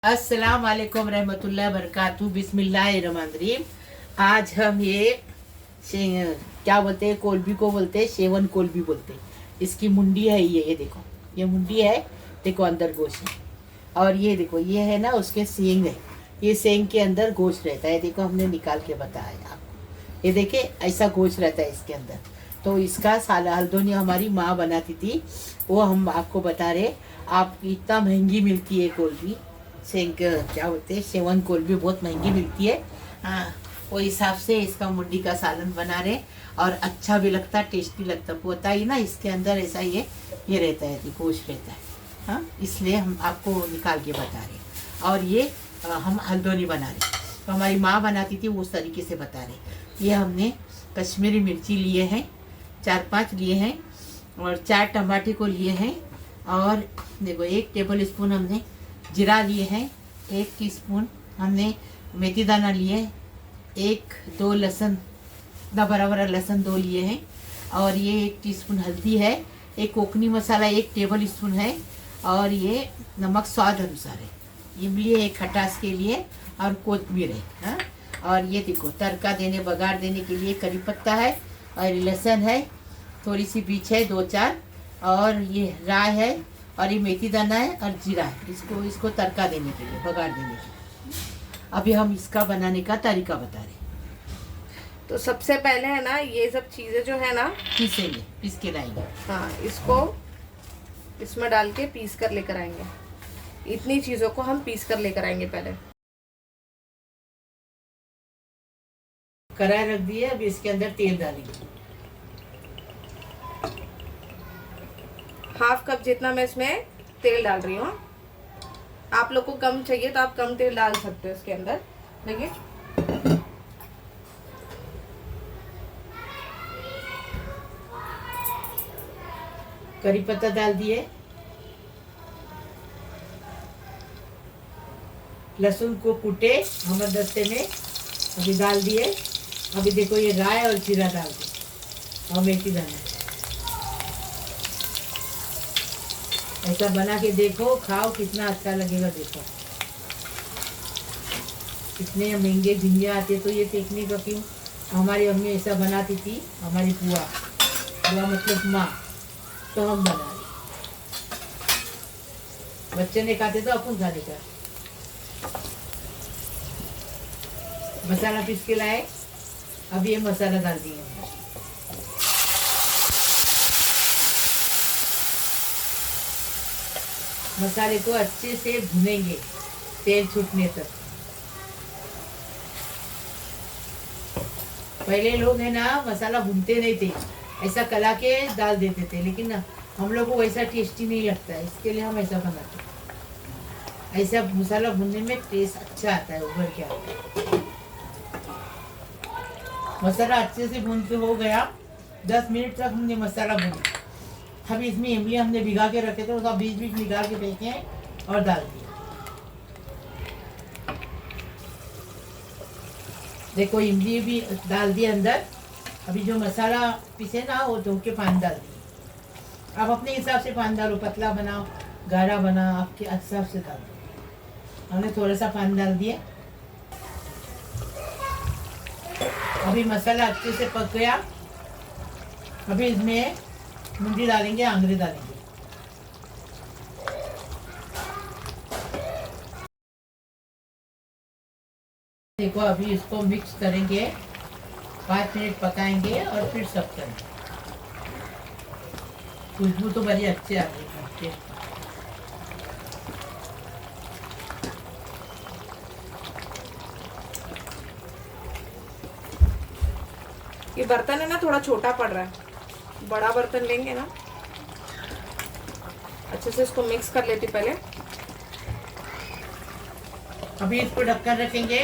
अस्सलाम वालेकुम रहमतुल्लाह बरकातहू बिस्मिल्लाहिर्रहमानिर्रहीम। आज हम ये क्या बोलते हैं, कोलबी को बोलते हैं, शेवन कोलबी बोलते हैं। इसकी मुंडी है, ये देखो, ये मुंडी है, देखो अंदर गोश्त है। और ये देखो, ये है ना उसके सींग है, ये सींग के अंदर गोश्त रहता है। देखो हमने निकाल के बताया आपको, ये देखे ऐसा गोश्त रहता है इसके अंदर। तो इसका साला हल्दोनी हमारी माँ बनाती थी, वो हम आपको बता रहे। आप इतना महंगी मिलती है कोलबी, क्या बोलते हैं, शेवन कोलबी बहुत महंगी मिलती है। हाँ, वो हिसाब से इसका मुंडी का सालन बना रहे, और अच्छा भी लगता, टेस्टी लगता। पता ही ना इसके अंदर ऐसा ये रहता है, गोश्त रहता है। हाँ, इसलिए हम आपको निकाल के बता रहे। और ये हम हल्दोनी बना रहे, तो हमारी माँ बनाती थी, उस तरीके से बता रहे। ये हमने कश्मीरी मिर्ची लिए हैं, 4-5 लिए हैं, और 4 टमाटे को लिए हैं। और देखो 1 टेबल स्पून हमने जीरा लिए हैं, 1 टीस्पून हमने मेथी दाना लिए, 1-2 लहसुन ना बराबर लहसुन 2 लिए हैं। और ये 1 टीस्पून हल्दी है, एक कोकनी मसाला 1 टेबल स्पून है, और ये नमक स्वाद अनुसार है। इमली है खटास के लिए, और कोतमीर है। हाँ, और ये देखो तड़का देने, बघार देने के लिए करी पत्ता है, और लहसुन है, थोड़ी सी बीच है 2-4, और ये राय है, और ये मेथी दाना है, और जीरा है। इसको तड़का देने के लिए, बघार देने के लिए। अभी हम इसका बनाने का तरीका बता रहे। तो सबसे पहले है ना, ये सब चीजें जो है ना पीसेंगे, पीस के लाएंगे। हाँ, इसको इसमें डाल के पीस कर लेकर आएंगे। इतनी चीजों को हम पीस कर लेकर आएंगे। पहले कढ़ाई रख दिए, अभी इसके अंदर तेल डालेंगे। 1/2 कप जितना मैं इसमें तेल डाल रही हूँ। आप लोग को कम चाहिए तो आप कम तेल डाल सकते हो इसके अंदर। देखिए, करी पत्ता डाल दिए, लहसुन को कूटे हमारे दस्ते में अभी डाल दिए। अभी देखो ये राय और जीरा डाल दिए, और मेथी दाना। ऐसा बना के देखो, खाओ, कितना अच्छा लगेगा। देखो इतने महंगे झिंगे आते, तो ये फेंकने का क्यों। हमारी अम्मी ऐसा बनाती थी, हमारी बुआ मतलब माँ, तो हम बना रहे। बच्चे ने खाते तो अपन खाने का। मसाला पीस के लाए, अब ये मसाला डाल दिए। मसाले को अच्छे से भुनेंगे, तेल छूटने तक। पहले लोग है ना मसाला भूनते नहीं थे, ऐसा कला के डाल देते थे, लेकिन हम लोग को वैसा टेस्टी नहीं लगता है, इसके लिए हम ऐसा बनाते हैं। ऐसा मसाला भूनने में टेस्ट अच्छा आता है, उभर के आता है। मसाला अच्छे से भून के हो गया, 10 मिनट तक हमने मसाला भूना। अभी इसमें इमली हमने भिगा के रखे थे, उसका बीच निकाल के फेंके और डाल दिया। देखो इमली भी डाल दिया अंदर। अभी जो मसाला पीसे ना, वो धो के पानी डाल दिए। आप अपने हिसाब से पानी डालो, पतला बनाओ, गाढ़ा बनाओ, आपके हिसाब से डाल दो। हमने थोड़ा सा पानी डाल दिया। अभी मसाला अच्छे से पक गया। अभी इसमें मुंडी डालेंगे, आंगरे डालेंगे। देखो अभी इसको मिक्स करेंगे, 5 मिनट पकाएंगे, और फिर सब करेंगे। खुशबू तो बड़ी अच्छी आ रही है। ये बर्तन है ना थोड़ा छोटा पड़ रहा है, बड़ा बर्तन लेंगे ना। अच्छे से इसको मिक्स कर लेती पहले। अभी इसको ढककर रखेंगे,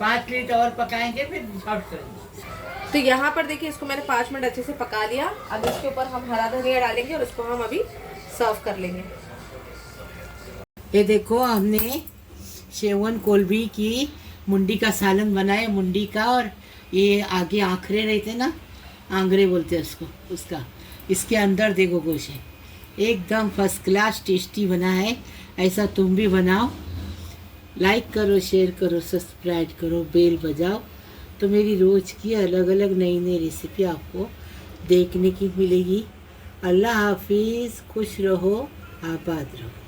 5 मिनट और पकाएंगे, फिर आउट करेंगे। तो यहाँ पर देखिए, इसको मैंने 5 मिनट अच्छे से पका लिया। अब इसके ऊपर हम हरा धनिया डालेंगे, और इसको हम अभी सर्व कर लेंगे। ये देखो हमने शेवन कोलबी की मुंडी का सालन बनाया, मुंडी का। और ये आगे आखरे रहते ना, आंगरे बोलते हैं उसको, उसका इसके अंदर देखो गोश्त है, एकदम फर्स्ट क्लास टेस्टी बना है। ऐसा तुम भी बनाओ, लाइक करो, शेयर करो, सब्सक्राइब करो, बेल बजाओ, तो मेरी रोज़ की अलग अलग नई नई रेसिपी आपको देखने की मिलेगी। अल्लाह हाफिज़, खुश रहो, आबाद रहो।